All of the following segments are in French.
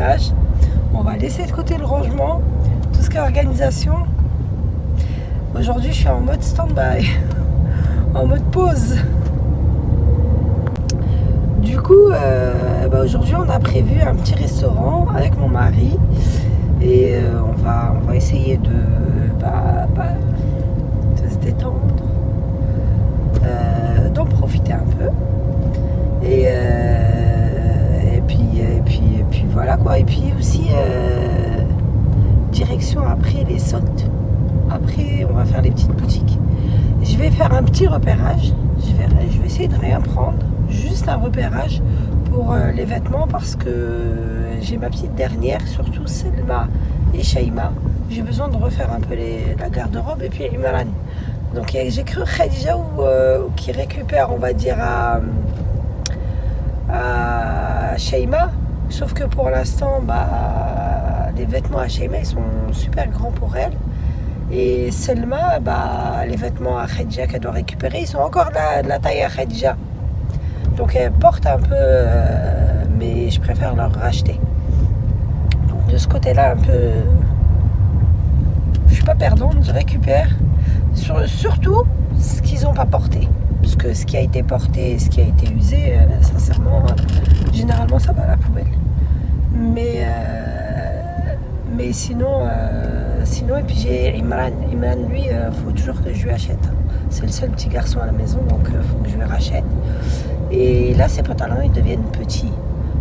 ménage. On va laisser de côté le rangement, tout ce qui est organisation. Aujourd'hui, je suis en mode stand-by, en mode pause. Du coup, aujourd'hui, on a prévu un petit restaurant avec mon mari et on va essayer de se détendre, d'en profiter un peu. Et puis voilà quoi. Et puis aussi direction après les soldes. Après on va faire les petites boutiques. Je vais faire un petit repérage. Je vais essayer de rien prendre. Juste un repérage pour les vêtements parce que j'ai ma petite dernière, surtout Selma et Shaima. J'ai besoin de refaire un peu la garde-robe et puis Imran. Donc j'ai cru Khadija qui récupère, on va dire, à Shaima, sauf que pour l'instant les vêtements à Shaima ils sont super grands pour elle et Selma les vêtements à Khadija qu'elle doit récupérer ils sont encore de la taille à Khadija, donc elle porte un peu mais je préfère leur racheter. Donc de ce côté là un peu je suis pas perdante, je récupère surtout ce qu'ils n'ont pas porté. Parce que ce qui a été porté, ce qui a été usé, sincèrement, généralement ça va à la poubelle. Mais sinon, et puis j'ai Imran. Imran, lui, faut toujours que je lui achète. C'est le seul petit garçon à la maison, donc faut que je lui rachète. Et là, ses pantalons, ils deviennent petits.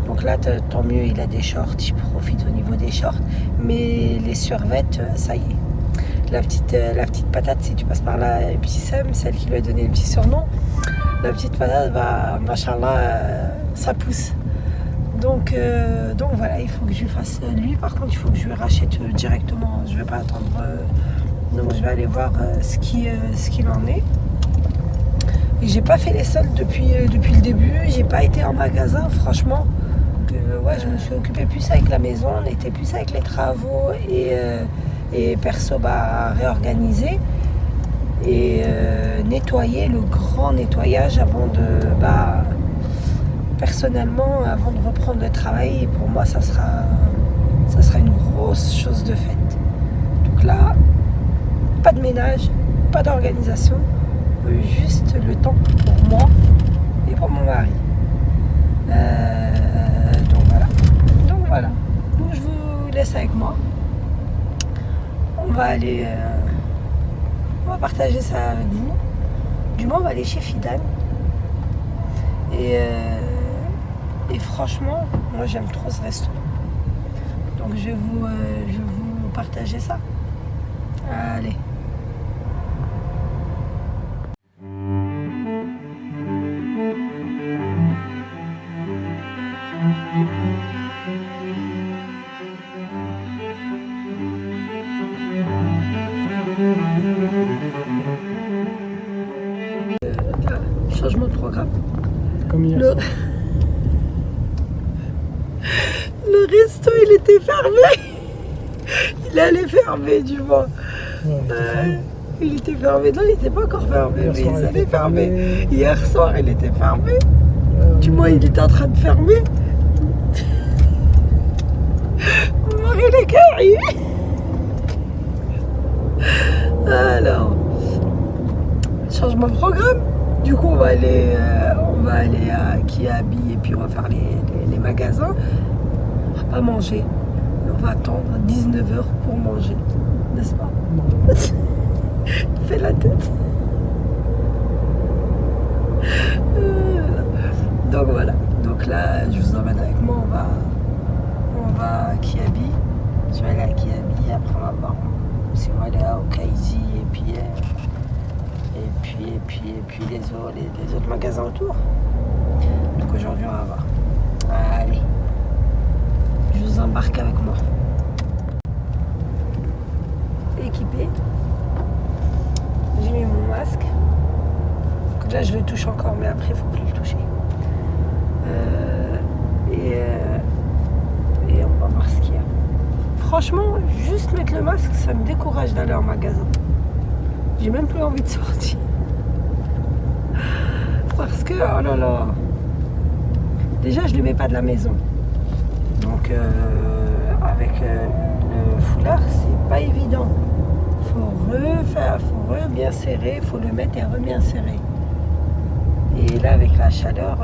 Donc là, tant mieux, il a des shorts, je profite au niveau des shorts. Mais les survêtements, ça y est. La petite patate, si tu passes par là, et puis Sam, celle qui lui a donné le petit surnom, la petite patate, machallah, ça pousse. Donc voilà, il faut que je lui fasse. Lui, par contre, il faut que je lui rachète directement. Je ne vais pas attendre. Donc je vais aller voir ce qu'il en est. Et j'ai pas fait les soldes depuis le début. J'ai pas été en magasin, franchement. Je me suis occupée plus avec la maison. On était plus avec les travaux et perso réorganiser et nettoyer, le grand nettoyage avant de personnellement avant de reprendre le travail. Pour moi ça sera une grosse chose de faite. Donc là pas de ménage, pas d'organisation, juste le temps pour moi et pour mon mari. Donc voilà, je vous laisse avec moi. On va aller, on va partager ça avec vous. Du moins, on va aller chez Fidan. Et franchement, moi j'aime trop ce resto. Donc je vais vous partager ça. Allez. Changement de programme. Comme hier. Le resto, il était fermé. Il allait fermer du moins. Ouais, il était fermé. Non, il n'était pas encore fermé, mais il allait fermer. fermé. Hier soir, il était fermé. Du moins, il était en train de fermer. Mon mari, il est arrivé. Alors, changement de programme. Du coup, on va aller à Kiabi et puis on va faire les magasins. On va pas manger. On va attendre 19h pour manger. N'est-ce pas? Il fait la tête. Donc voilà. Donc là, je vous emmène avec moi. On va à Kiabi. Je vais aller à Kiabi. Après, on va voir si on va aller à Okaïzi et puis les autres magasins autour. Donc aujourd'hui, on va voir. Allez. Je vous embarque avec moi. Équipé. J'ai mis mon masque. Donc là, je le touche encore, mais après, il ne faut plus le toucher. Et on va voir ce qu'il y a. Franchement, juste mettre le masque, ça me décourage d'aller en magasin. J'ai même plus envie de sortir. Parce que, oh là là. Déjà, je ne le mets pas de la maison. Donc, faut bien serrer, il faut le mettre et bien serrer. Et là, avec la chaleur,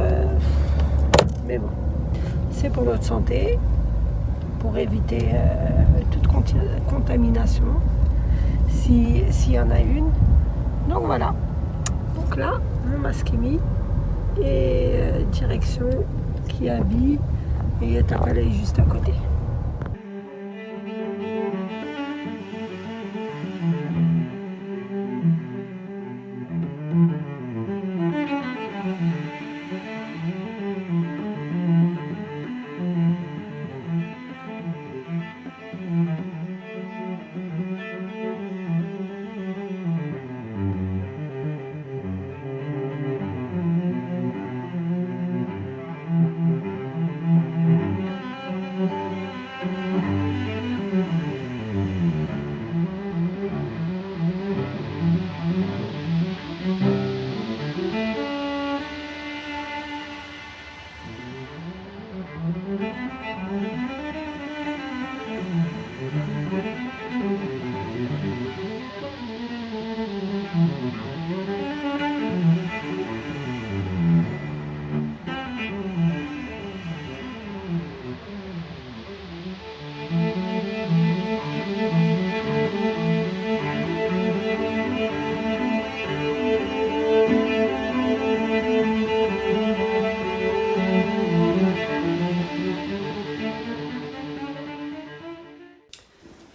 mais bon, c'est pour notre santé, pour éviter toute contamination, s'il y en a une. Donc voilà. Donc là, mon masque est mis et direction Kiabi et Tapalay juste à côté.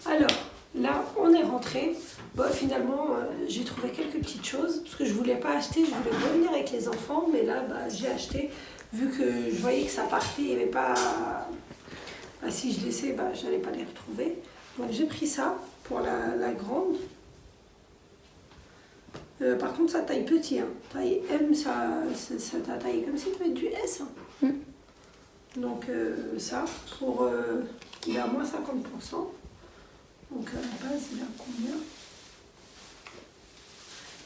Alors, là, on est rentré. Bon, finalement, j'ai trouvé quelques petites choses parce que je voulais pas acheter, je voulais revenir avec les enfants, mais là, j'ai acheté vu que je voyais que ça partait, il n'y avait pas. Si je laissais, je n'allais pas les retrouver. Donc, j'ai pris ça pour la grande. Par contre, ça taille petit, hein. Taille M, ça t'a taillé comme si tu avais du S. Hein. Donc, ça, pour. Il est à moins 50%. Donc à la base, il a combien?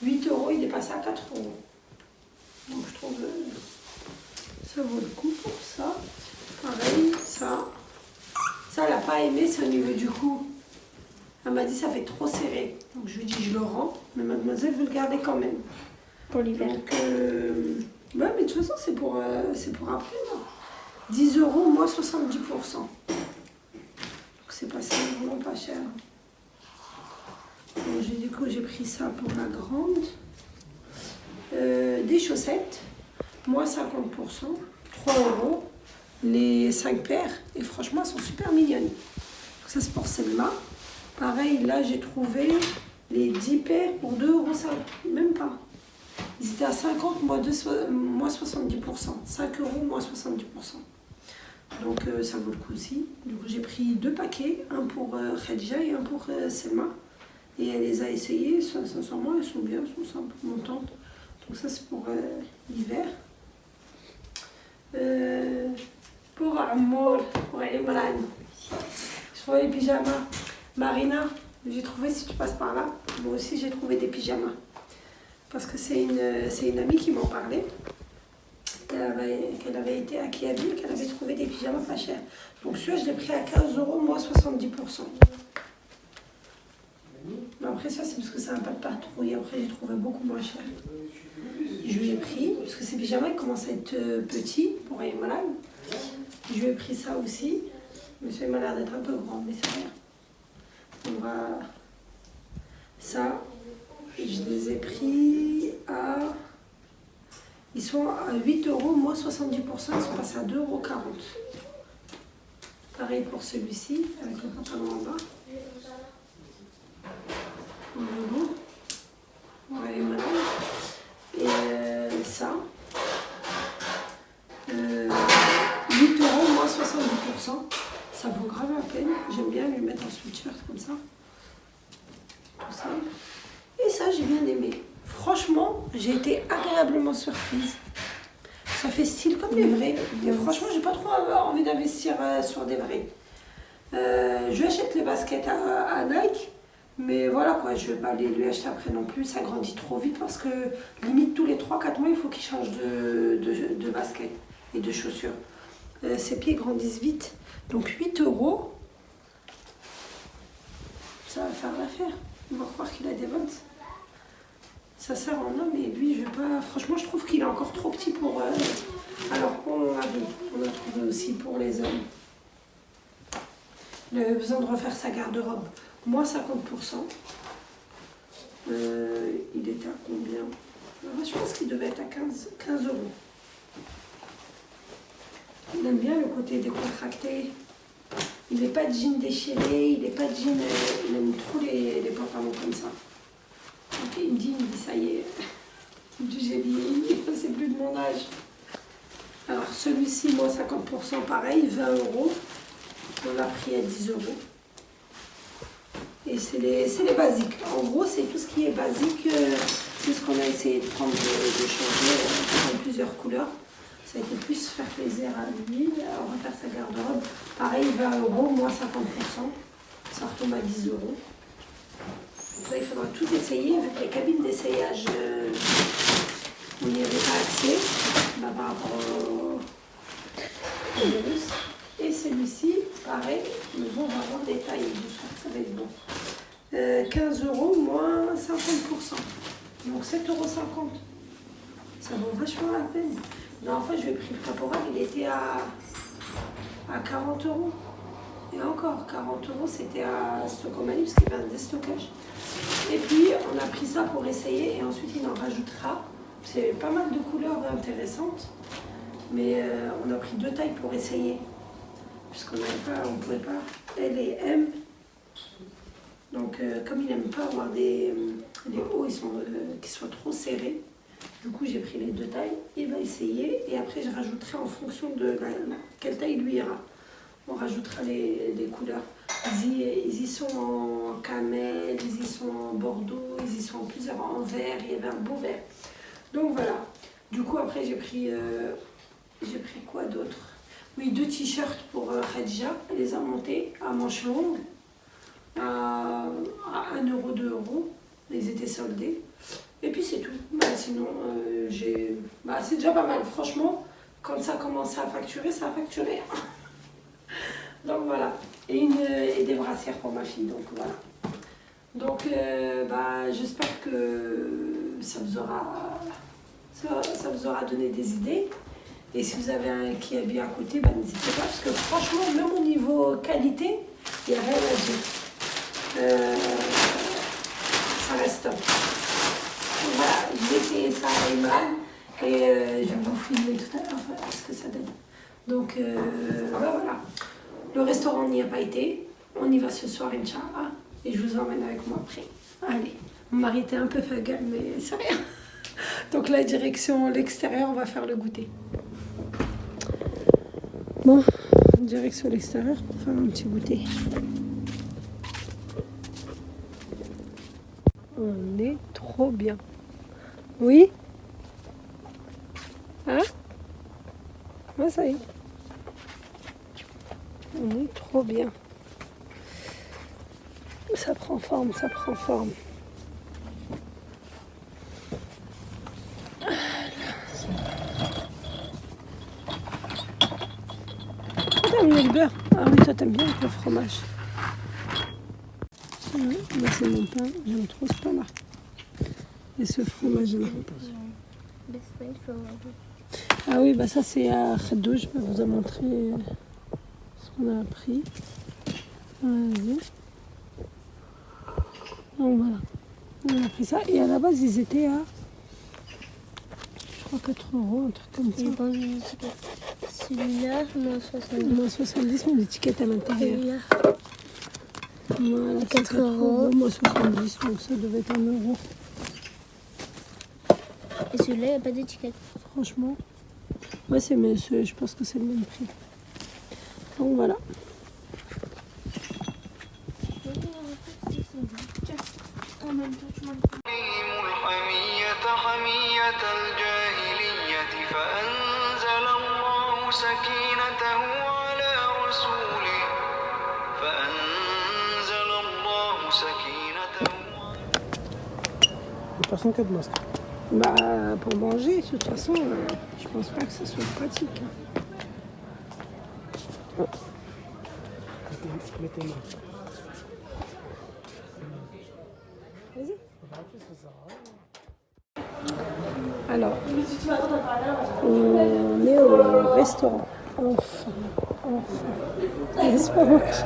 8 €, il est passé à 4 €. Donc je trouve ça vaut le coup pour ça. Pareil, ça. Ça, elle n'a pas aimé, c'est au niveau du cou. Elle m'a dit ça fait trop serré. Donc je lui ai dit je le rends, mais mademoiselle veut le garder quand même. Pour l'hiver. Donc, ouais, mais de toute façon, c'est pour après. Non. 10 € moins 70%. C'est passé vraiment pas cher. Donc, du coup, j'ai pris ça pour la grande. Des chaussettes, moins 50%, 3 €. Les 5 paires. Et franchement, elles sont super mignonnes. Donc, ça, c'est pour Selma. Pareil, là, j'ai trouvé les 10 paires pour 2 €. Même pas. Ils étaient à 50, moins 70%. 5 € moins 70%. Donc ça vaut le coup aussi. Du coup j'ai pris 2 paquets, un pour Khadija et un pour Selma. Et elle les a essayés, sincèrement elles sont bien, elles sont simples, montantes. Donc ça c'est pour l'hiver. Pour Amour, pour Imran. Je trouvais les pyjamas. Marina, j'ai trouvé, si tu passes par là, moi aussi j'ai trouvé des pyjamas. Parce que c'est une amie qui m'en parlait. Qu'elle avait été à Kiabi et qu'elle avait trouvé des pyjamas pas chers. Donc celui-là, je l'ai pris à 15 € moins 70%. Mais après ça, c'est parce que ça n'a pas de patrouille. Après, j'ai trouvé beaucoup moins cher. Je lui ai pris, parce que ces pyjamas, ils commencent à être petits pour aller malade. Je lui ai pris ça aussi. Monsieur il m'a l'air d'être un peu grand, mais c'est rien. On va... Ça, je les ai pris à... Ils sont à 8 € moins 70%, ils sont passés à 2,40 €. Pareil pour celui-ci, avec le pantalon en bas. Ouais, madame. Et ça, 8 € moins 70%. Ça vaut grave la peine. J'aime bien lui mettre un sweatshirt comme ça. Tout ça. Et ça, j'ai bien aimé. Franchement, j'ai été agréablement surprise. Ça fait style comme les vrais. Et franchement, j'ai pas trop envie d'investir sur des vrais. Je lui achète les baskets à Nike. Mais voilà quoi, je vais pas aller lui acheter après non plus. Ça grandit trop vite parce que limite tous les 3-4 mois, il faut qu'il change de basket et de chaussures. Ses pieds grandissent vite. Donc 8 €, ça va faire l'affaire. On va croire qu'il a des bottes. Ça sert en homme et lui, je vais pas. Franchement, je trouve qu'il est encore trop petit pour. Alors, on a trouvé aussi pour les hommes. Il avait besoin de refaire sa garde-robe. Moi, 50%. Il était à combien? Je pense qu'il devait être à 15 euros. Il aime bien le côté décontracté. Il n'est pas de jean déchiré, il n'est pas de jean. Il aime trop les pantalons comme ça. Donc il me dit ça y est, j'ai vieilli, c'est plus de mon âge. Alors celui-ci, moi 50% pareil, 20 euros. On l'a pris à 10 euros. Et c'est les basiques. En gros, c'est tout ce qui est basique. C'est ce qu'on a essayé de prendre, de changer, prendre plusieurs couleurs. Ça a été plus faire plaisir à lui. On va faire sa garde-robe. Pareil, 20 euros, moi 50%. Ça retombe à 10 euros. Donc là, il faudra tout essayer. Vu que les cabines d'essayage, on n'y avait pas accès par rapport au virus. Et celui-ci, pareil, mais bon, on va avoir des tailles. J'espère que ça va être bon. 15 euros moins 50%. Donc 7,50 euros. Ça vaut vachement la peine. La dernière fois, je lui ai pris le caporal, il était à 40 euros. Et encore, 40 euros, c'était à Stockomanie parce qu'il y avait un déstockage. Et puis, on a pris ça pour essayer et ensuite, il en rajoutera. C'est pas mal de couleurs intéressantes. Mais on a pris 2 tailles pour essayer. Puisqu'on on ne pouvait pas L et M. Donc, comme il n'aime pas avoir les hauts qui soient trop serrés, du coup, j'ai pris les 2 tailles. Il va essayer et après, je rajouterai en fonction de quelle taille lui ira. On rajoutera les couleurs. Ils y sont en camel, ils y sont en bordeaux, ils y sont en plusieurs en vert. Il y avait un beau vert. Donc voilà. Du coup, après, j'ai pris quoi d'autre? Oui, 2 t-shirts pour Khadija. Elle les a montés à manches longues à 1 euro, 2 euros. Ils étaient soldés. Et puis c'est tout. Sinon, c'est déjà pas mal. Franchement, quand ça a commencé à facturer, ça a facturé. Donc voilà. Et des brassières pour ma fille. Donc voilà. Donc j'espère que ça vous aura donné des idées. Et si vous avez un qui est bien à côté, n'hésitez pas. Parce que franchement, même au niveau qualité, il n'y a rien à dire. Ça reste top. Donc voilà, je vais essayer ça à Imran. Et je vais vous filmer tout à l'heure ce que ça donne. Donc voilà. Le restaurant n'y a pas été. On y va ce soir, Inch'Allah. Et je vous emmène avec moi après. Allez, mon mari était un peu fagal, mais c'est rien. Donc la direction l'extérieur, on va faire le goûter. Bon, direction l'extérieur pour faire un petit goûter. On est trop bien. Oui? Hein? Ah, ça y est. On est trop bien. Ça prend forme, ça prend forme. T'aimes le beurre? Ah oui, toi t'aimes bien avec le fromage. Moi c'est mon pain, j'aime trop ce pain-là. Et ce fromage-là. Ah oui, ça c'est à Khadou, je vais vous montrer ce qu'on a appris. Vas-y. Donc voilà, on a pris ça. Et à la base, ils étaient à, je crois, 4 euros, un truc comme ça. Celui-là, moins 70. Moins 70, mais l'étiquette à l'intérieur. Voilà, 4 euros. Moins 70, donc ça devait être 1 euro. Et celui-là, il n'y a pas d'étiquette. Franchement, ouais, je pense que c'est le même prix. Donc voilà. Personne qui a de masque. Pour manger, de toute façon, je pense pas que ça soit pratique. Mettez-moi. Vas-y. En plus, ça sert à rien. Alors, on est au restaurant. Enfin. Laisse-moi marcher.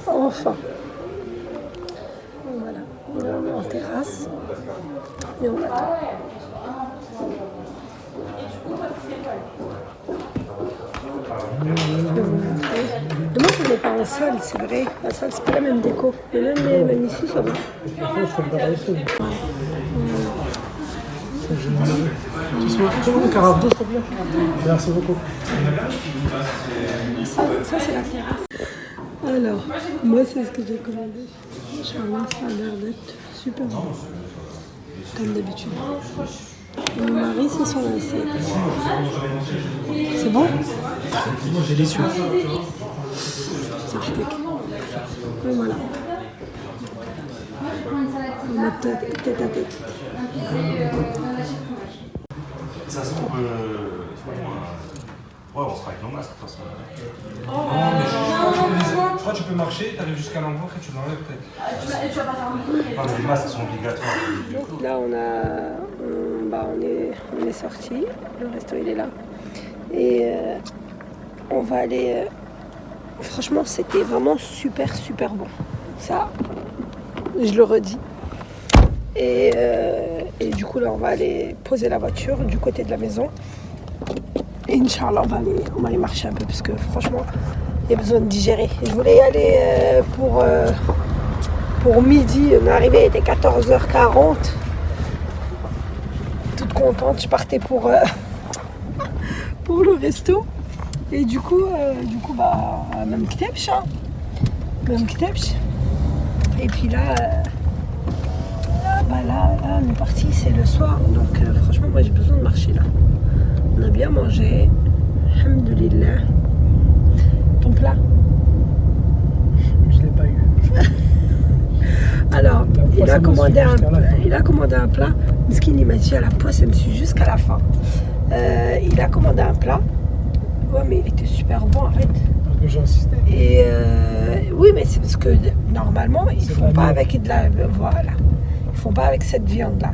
Enfin. Voilà. On est en terrasse. Et on attend. Dommage qu'on n'est pas en salle, c'est vrai. La salle, c'est pas la même déco. Mais même ici, ça va. Franchement, je fais le barreau ici. C'est génial. Tu veux une carafe d'eau, s'il te plaît? Merci beaucoup. Ça c'est la terrasse. Alors, moi, c'est ce que j'ai commandé. Inch'Allah, ça a l'air d'être super bon. Comme d'habitude. Et mon mari, c'est son assiette. C'est bon? Délicieux. Ça repique. Et voilà. On va mettre tête à tête. Ça se trouve, ouais, on sera avec nos masques de toute façon. Je crois que tu peux marcher, tu arrives jusqu'à l'endroit et tu l'enlèves peut-être. Non, mais les masques sont obligatoires. Donc là, on est sorti. Le resto, il est là. Et on va aller... franchement, c'était vraiment super, super bon. Ça, je le redis. Et du coup, là, on va aller poser la voiture du côté de la maison. Et Inch'Allah, on va aller marcher un peu parce que franchement, il y a besoin de digérer. Je voulais y aller pour midi. On est arrivé, il était 14h40. Toute contente, je partais pour le resto. Et du coup, même Ktebch. Même Ktebch. Et puis là, on est parti, c'est le soir. Donc franchement, moi j'ai besoin de marcher là. On a bien mangé. Alhamdulillah. Ton plat? Je ne l'ai pas eu. Alors, il a commandé un plat. Miskin, il m'a dit à la poisse, elle me suit jusqu'à la fin. Il a commandé un plat. Ouais, mais il était super bon, arrête. Parce que j'ai insisté. Et oui, mais c'est parce que normalement, ils font pas avec de la... Voilà. Ils font pas avec cette viande-là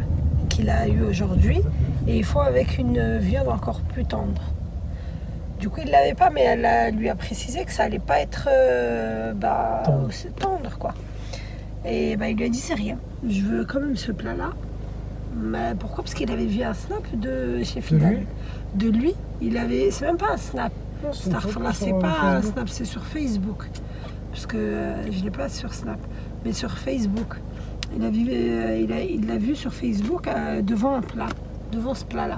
qu'il a eue aujourd'hui. Et ils font avec une viande encore plus tendre. Du coup, il ne l'avait pas, mais elle lui a précisé que ça allait pas être tendre, quoi. Et il lui a dit, c'est rien. Je veux quand même ce plat-là. Mais pourquoi? Parce qu'il avait vu un snap de chez Fidel. De lui. Il avait... C'est même pas un snap. C'est pas un snap, c'est sur Facebook. Parce que je ne l'ai pas sur Snap, mais sur Facebook. Il l'a vu sur Facebook devant un plat, devant ce plat-là.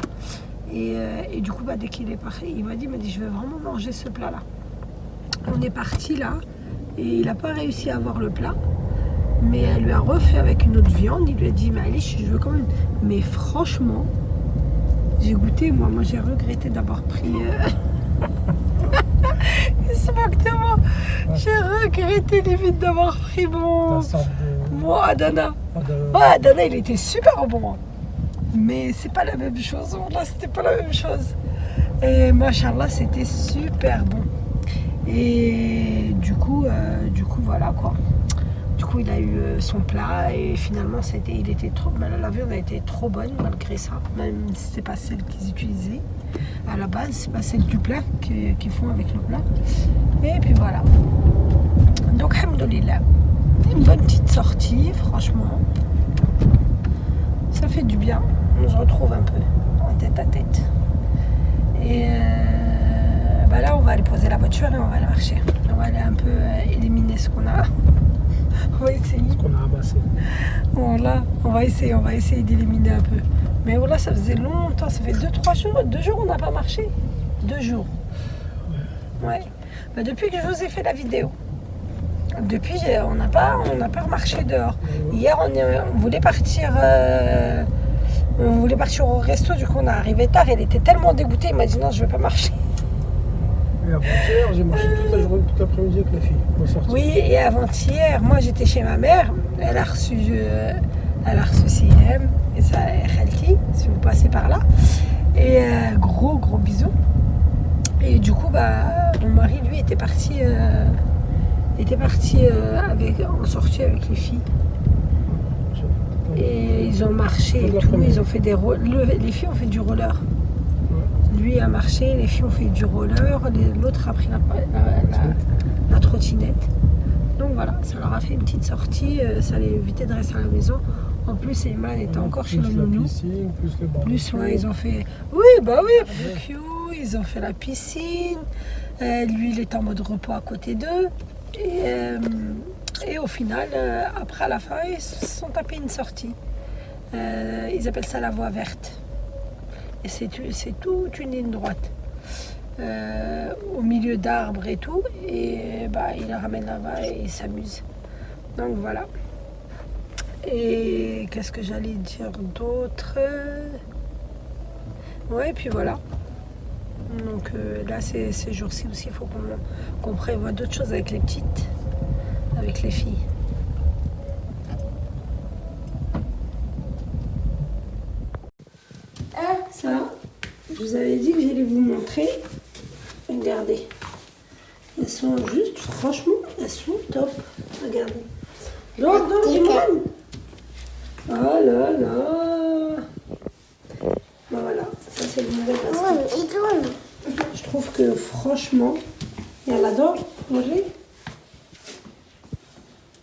Et du coup, dès qu'il est parti, il m'a dit, je veux vraiment manger ce plat-là. On est parti là, et il n'a pas réussi à avoir le plat. Mais elle lui a refait avec une autre viande. Il lui a dit, mais Alice, je veux quand même. Mais franchement, j'ai goûté, moi j'ai regretté d'avoir pris... Exactement. J'ai regretté limite d'avoir pris mon Adana. Ouais, Adana, il était super bon. Mais c'est pas la même chose. Là, c'était pas la même chose. Et machallah, c'était super bon. Et du coup, voilà quoi. Du coup, il a eu son plat et finalement, il était trop. La viande a été trop bonne malgré ça. Même si c'était pas celle qu'ils utilisaient à la base, c'est pas celle du plat qu'ils font avec le plat. Et puis voilà. Donc, alhamdoulilah. Une bonne petite sortie, franchement. Ça fait du bien. On se retrouve un peu en tête à tête. Et là, on va aller poser la voiture et on va aller marcher. On va aller un peu éliminer ce qu'on a. On va essayer. Ce qu'on a ramassé. Voilà, on va essayer d'éliminer un peu. Mais voilà, ça faisait longtemps, ça fait 2-3 jours. 2 jours, on n'a pas marché. 2 jours. Ouais. Depuis que je vous ai fait la vidéo. Depuis, on n'a pas marché dehors. Hier, on voulait partir au resto, du coup on est arrivé tard. Elle était tellement dégoûtée, il m'a dit non, je ne vais pas marcher. Et avant-hier, j'ai marché toute la journée, toute l'après-midi avec la fille. Oui, et avant-hier, moi j'étais chez ma mère. Elle a reçu Siem et sa Khalti, si vous passez par là. Et gros bisous. Et du coup, mon mari, lui, était parti Il était parti en sortie avec les filles. Et ils ont marché et tout, ils ont fait les filles ont fait du roller. Lui a marché, les filles ont fait du roller, l'autre a pris la trottinette. Donc voilà, ça leur a fait une petite sortie, ça les évitait de rester à la maison. En plus, Emma était encore chez le nounou. Plus, ouais, ils ont fait... Oui, barbecue, ils ont fait la piscine. Lui, il était en mode repos à côté d'eux. Et au final, après à la fin, ils se sont tapés une sortie. Ils appellent ça la voie verte. Et c'est toute une ligne droite. Au milieu d'arbres et tout. Et ils les ramènent là-bas et ils s'amusent. Donc voilà. Et qu'est-ce que j'allais dire d'autre? Ouais, et puis voilà. Donc là, ces jours-ci aussi, il faut qu'on prévoit d'autres choses avec les petites, avec les filles. Ça, je vous avais dit que j'allais vous montrer. Regardez. Elles sont juste, franchement, elles sont top. Regardez. Donc, Imran. Oh là là. Voilà, ça c'est le nouvel basket. Je trouve que franchement, et elle adore manger.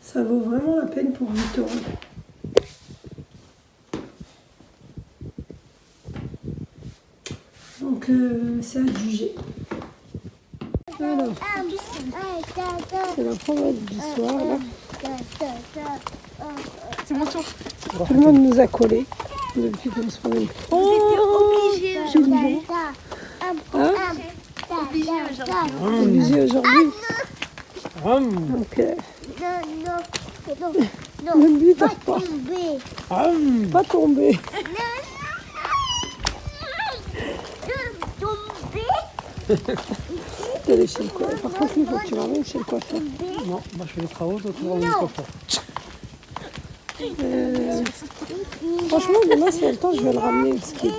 Ça vaut vraiment la peine pour 8 €. Donc c'est à juger. Alors, c'est la promenade du soir là. C'est mon tour. Tout le monde nous a collés depuis qu'on se promène. Obligé aujourd'hui. Hein? Obligé aujourd'hui. Donc, même lui, il dort pas. Pas tomber. T'es allé chez le coiffeur. Par contre, il faut que tu l'emmènes chez le coiffeur. Non, moi je fais les travaux, toi tu vas au coiffeur. Franchement, demain, si y a le temps, je vais le ramener au ski.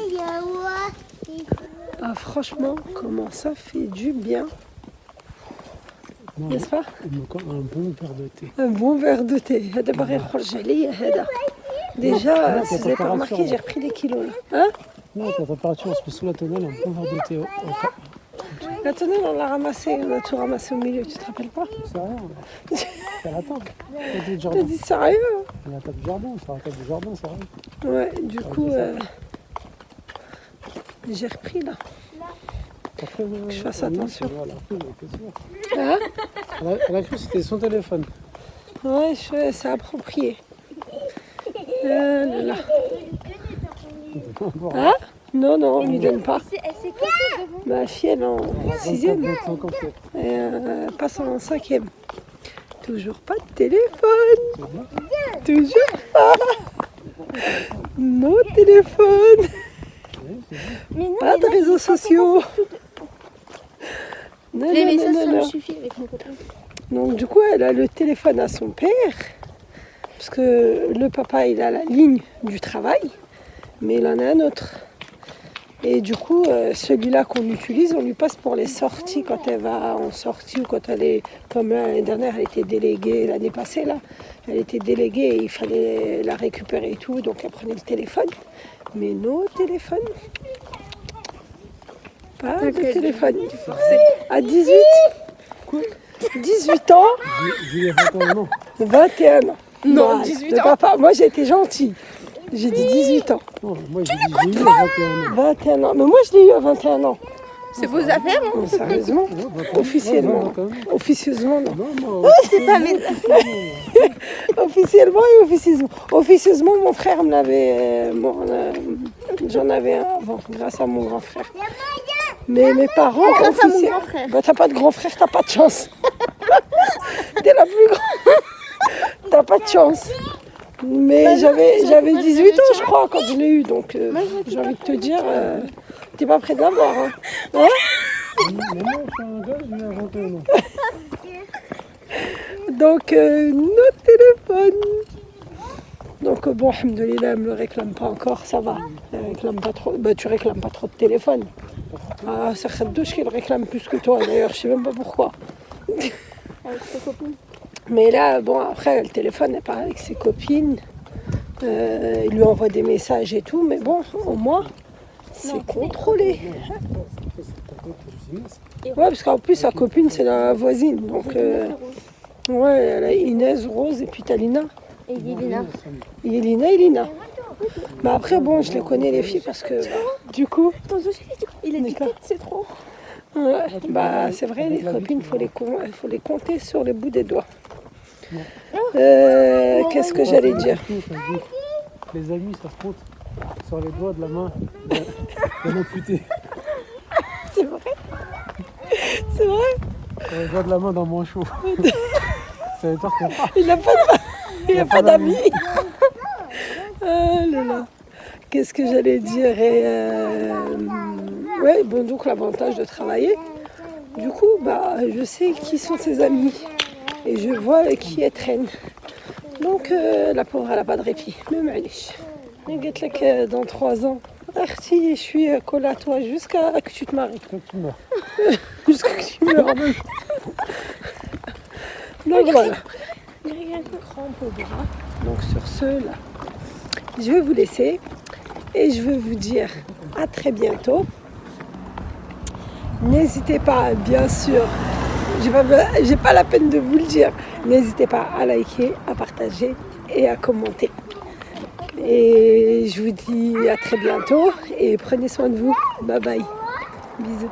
Ah, franchement, comment ça fait du bien. N'est-ce pas? Il me colle un bon verre de thé. Un bon verre de thé. هذا باغي يخرج عليا هذا. Déjà, si vous n'avez pas remarqué, j'ai repris des kilos là. Hein? Non, la température, on se met sous la tonnelle, un bon verre de thé. La tonnelle, on l'a ramassée, on a tout ramassé au milieu, tu te rappelles pas? C'est rien. C'est à la table. T'as dit sérieux? C'est la table du jardin, c'est la table du jardin, c'est rien. Ouais, du coup, j'ai repris là. Après, je fasse attention. Voilà, Hein? elle a cru que c'était son téléphone. Ouais, c'est approprié. Là, là. Hein? Non, on lui donne pas. Ma fille, elle est en 6e. Elle passe en 5e. Toujours pas de téléphone. Toujours pas. Nos téléphones. Pas de réseaux sociaux. Non, Les messages, ça me non. suffit avec mon copain. Donc du coup, elle a le téléphone à son père. Parce que le papa, il a la ligne du travail. Mais il en a un autre. Et du coup, celui-là qu'on utilise, on lui passe pour les sorties quand elle va en sortie ou quand elle est, comme l'année dernière, elle était déléguée, l'année passée là, elle était déléguée et il fallait la récupérer et tout, donc elle prenait le téléphone. Mais nos téléphones, pas de téléphone. À 18 ans, Julie a 21 ans. 21 ans. Non, Voilà. 18 Le ans. papa, moi j'ai été gentille. J'ai dit 18 ans. Non, moi j'ai dit Julie a 21 ans. 21 ans. Mais moi je l'ai eu à 21 ans. C'est vos affaires, hein? Non, sérieusement. Officiellement. Officieusement, non. Non, moi, C'est pas mes Officiellement et officieusement. Officieusement, mon frère me l'avait. J'en avais un avant, grâce à mon grand frère. Mais mes parents. Grâce à mon officiels- grand frère. Bah, t'as pas de grand frère, t'as pas de chance. T'es la plus grande. T'as pas de chance. Mais j'avais 18 ans, je crois, quand je l'ai eu. Donc, j'ai envie de te dire, t'es pas près de l'avoir. Hein. Hein? mais moi je suis un gars, j'ai eu 21 ans. Donc, nos téléphones. Donc, bon, alhamdoulilah, elle me le réclame pas encore, ça va. Elle réclame pas trop. Bah, tu réclames pas trop de téléphone. Ah, c'est Khadouche qui le réclame plus que toi, d'ailleurs, je sais même pas pourquoi. Avec ses copines. Mais là, bon, après, le téléphone, elle parle avec ses copines. Il lui envoie des messages et tout. Mais bon, au moins, c'est contrôlé. Ouais, parce qu'en plus, sa copine, c'est la voisine. Donc, ouais, elle a Inès, Rose et puis Talina. Et Yelena. Yelina. Mais après, bon, je les connais, les filles, parce que, du coup... Il a dit tête, c'est trop. Ouais, bah, c'est vrai, les copines, il faut les compter sur les bouts des doigts. Qu'est-ce que j'allais dire? Les amis, ça se compte sur les doigts de la main d'un amputé. C'est vrai. C'est vrai. Sur les doigts de la main d'un manchot. Ça veut dire que... Il n'a pas d'amis. Ah là là. Qu'est-ce que j'allais dire? Ouais, bon, donc l'avantage de travailler, du coup, bah, je sais qui sont ses amis et je vois avec qui elle traîne. Donc, la pauvre, elle n'a pas de répit. Mais معليش. Regarde dans 3 ans. Arti, je suis collée à toi jusqu'à que tu te maries. Quand tu meurs. Jusqu'à que tu meurs. Donc voilà. Crampe au bras. Donc sur ce, là, je vais vous laisser et je vais vous dire à très bientôt. N'hésitez pas, bien sûr, j'ai pas la peine de vous le dire, n'hésitez pas à liker, à partager et à commenter. Et je vous dis à très bientôt et prenez soin de vous. Bye bye. Bisous.